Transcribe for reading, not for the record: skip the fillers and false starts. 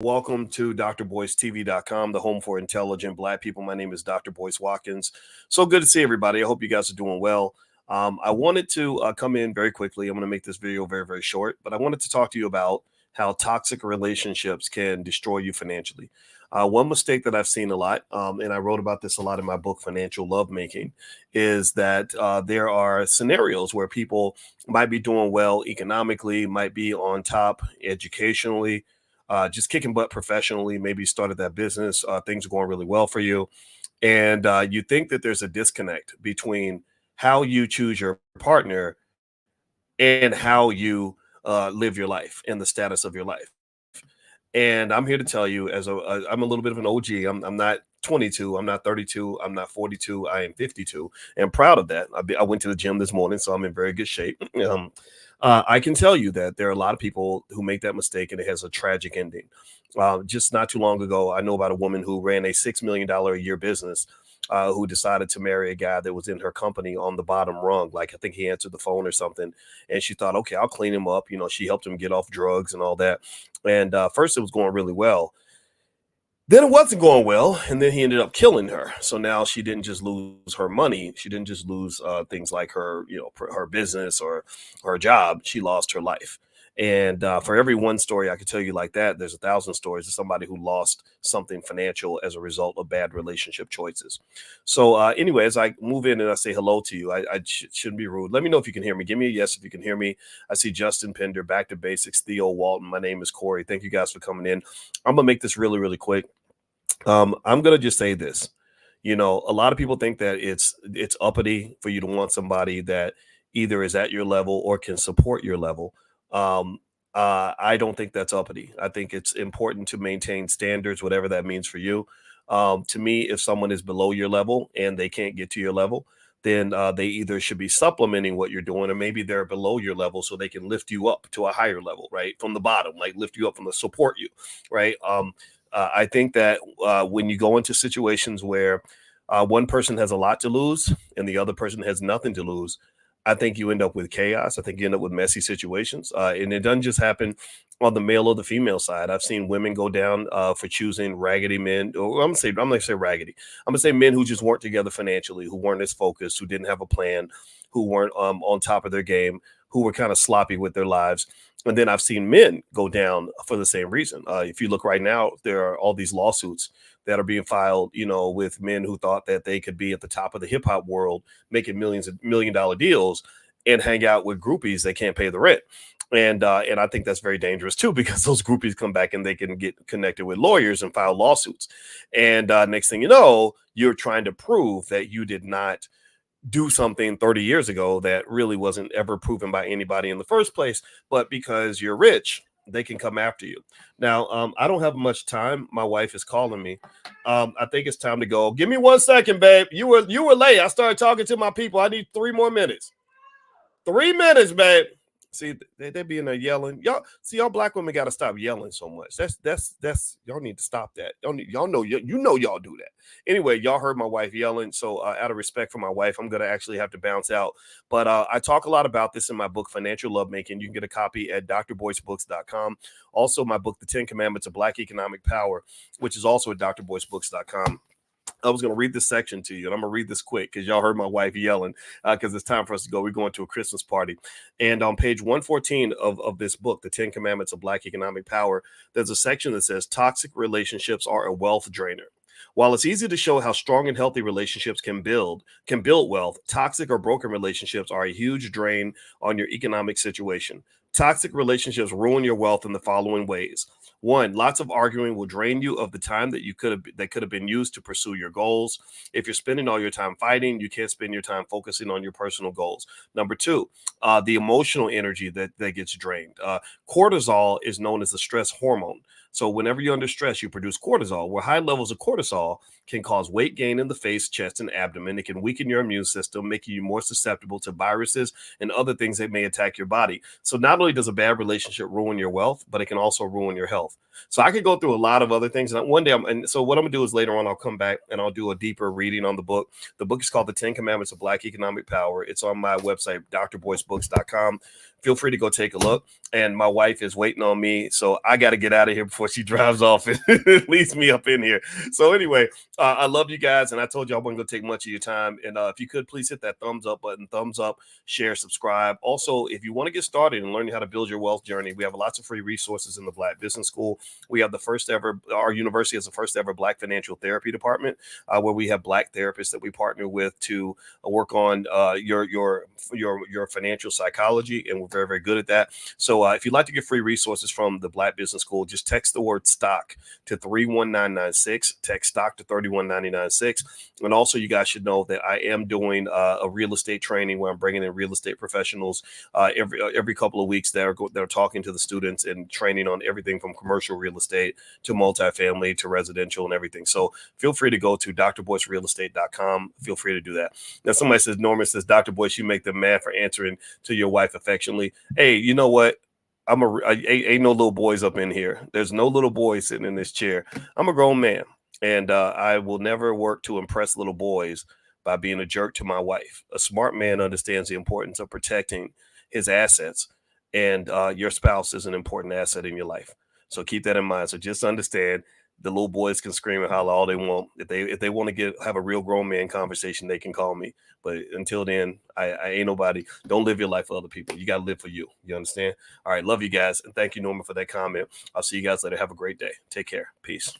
Welcome to drboycetv.com, the home for intelligent Black people. My name is Dr. Boyce Watkins. So good to see everybody. I hope you guys are doing well. I wanted to come in very quickly. I'm going to make this video very, very short, but I wanted to talk to you about how toxic relationships can destroy you financially. One mistake that I've seen a lot, and I wrote about this a lot in my book, Financial Lovemaking, is that there are scenarios where people might be doing well economically, might be on top educationally, just kicking butt professionally, maybe started that business, things are going really well for you. And you think that there's a disconnect between how you choose your partner and how you live your life and the status of your life. And I'm here to tell you, I'm a little bit of an OG. I'm not 22. I'm not 32. I'm not 42. I am 52, and proud of that. I went to the gym this morning, so I'm in very good shape. I can tell you that there are a lot of people who make that mistake, and it has a tragic ending. Just not too long ago, I know about a woman who ran a $6 million a year business, who decided to marry a guy that was in her company on the bottom rung. Like, I think he answered the phone or something, and she thought, okay, I'll clean him up. She helped him get off drugs and all that. And first, it was going really well. Then it wasn't going well, and then he ended up killing her. So now she didn't just lose her money; she didn't just lose things like her, her business or her job. She lost her life. And for every one story I could tell you like that, there's 1,000 stories of somebody who lost something financial as a result of bad relationship choices. So anyway, as I move in and I say hello to you, I shouldn't be rude. Let me know if you can hear me. Give me a yes if you can hear me. I see Justin Pender, Back to Basics, Theo Walton. My name is Corey. Thank you guys for coming in. I'm gonna make this really, really quick. I'm gonna just say this. A lot of people think that it's uppity for you to want somebody that either is at your level or can support your level. Um, I don't think that's uppity. I think it's important to maintain standards, whatever that means for you. To me, if someone is below your level and they can't get to your level, then they either should be supplementing what you're doing, or maybe they're below your level so they can lift you up to a higher level, right? From the bottom, like lift you up from the support you, right? I think that when you go into situations where one person has a lot to lose and the other person has nothing to lose, I think you end up with chaos. I think you end up with messy situations. And it doesn't just happen on the male or the female side. I've seen women go down for choosing raggedy men. Or I'm gonna say raggedy. I'm gonna say men who just weren't together financially, who weren't as focused, who didn't have a plan, who weren't on top of their game, who were kind of sloppy with their lives. And then I've seen men go down for the same reason. If you look right now, there are all these lawsuits that are being filed, with men who thought that they could be at the top of the hip hop world, making $1 million deals, and hang out with groupies they can't pay the rent. And I think that's very dangerous too, because those groupies come back and they can get connected with lawyers and file lawsuits. And next thing you know, you're trying to prove that you did not do something 30 years ago that really wasn't ever proven by anybody in the first place, but because you're rich, they can come after you. Now, I don't have much time. My wife is calling me. I think it's time to go. Give me 1 second, babe. You were late. I started talking to my people. I need 3 more minutes. 3 minutes, babe. See, they be in there yelling. Y'all black women got to stop yelling so much. That's y'all need to stop that. Y'all know y'all do that. Anyway, y'all heard my wife yelling, so out of respect for my wife, I'm gonna actually have to bounce out. But I talk a lot about this in my book, Financial Lovemaking. You can get a copy at drboycebooks.com. Also, my book, The 10 Commandments of Black Economic Power, which is also at drboycebooks.com. I was going to read this section to you, and I'm going to read this quick because y'all heard my wife yelling because it's time for us to go. We're going to a Christmas party. And on page 114 of this book, The 10 Commandments of Black Economic Power, there's a section that says toxic relationships are a wealth drainer. While it's easy to show how strong and healthy relationships can build wealth, toxic or broken relationships are a huge drain on your economic situation. Toxic relationships ruin your wealth in the following ways. 1, lots of arguing will drain you of the time that could have been used to pursue your goals. If you're spending all your time fighting, you can't spend your time focusing on your personal goals. Number 2, the emotional energy that gets drained. Cortisol is known as the stress hormone. So whenever you're under stress, you produce cortisol, where high levels of cortisol can cause weight gain in the face, chest, and abdomen. It can weaken your immune system, making you more susceptible to viruses and other things that may attack your body. So not only does a bad relationship ruin your wealth, but it can also ruin your health. So I could go through a lot of other things. And one day, so what I'm gonna do is later on, I'll come back and I'll do a deeper reading on the book. The book is called The 10 Commandments of Black Economic Power. It's on my website, drboycebooks.com. feel free to go take a look. And my wife is waiting on me, so I got to get out of here before she drives off and leaves me up in here. So anyway, I love you guys, and I told you I wasn't going to take much of your time. And if you could, please hit that thumbs up button, thumbs up, share, subscribe. Also, if you want to get started and learning how to build your wealth journey, we have lots of free resources in the Black Business School. We have the first ever, our university has the first ever Black financial therapy department, where we have Black therapists that we partner with to work on your financial psychology, and we're very, very good at that. So if you'd like to get free resources from the Black Business School, just text the word stock to 31996. Text stock to 31996. And also, you guys should know that I am doing a real estate training where I'm bringing in real estate professionals every couple of weeks that are talking to the students and training on everything from commercial real estate to multifamily to residential and everything. So feel free to go to drboycerealestate.com. Feel free to do that. Now, somebody says, Norman says, Dr. Boyce, you make them mad for answering to your wife affectionately. Hey, you know what? Ain't no little boys up in here. There's no little boy sitting in this chair. I'm a grown man, and I will never work to impress little boys by being a jerk to my wife. A smart man understands the importance of protecting his assets, and your spouse is an important asset in your life. So keep that in mind. So just understand the little boys can scream and holler all they want. If they want to have a real grown man conversation, they can call me. But until then, I ain't nobody. Don't live your life for other people. You got to live for you. You understand? All right. Love you guys. And thank you, Norman, for that comment. I'll see you guys later. Have a great day. Take care. Peace.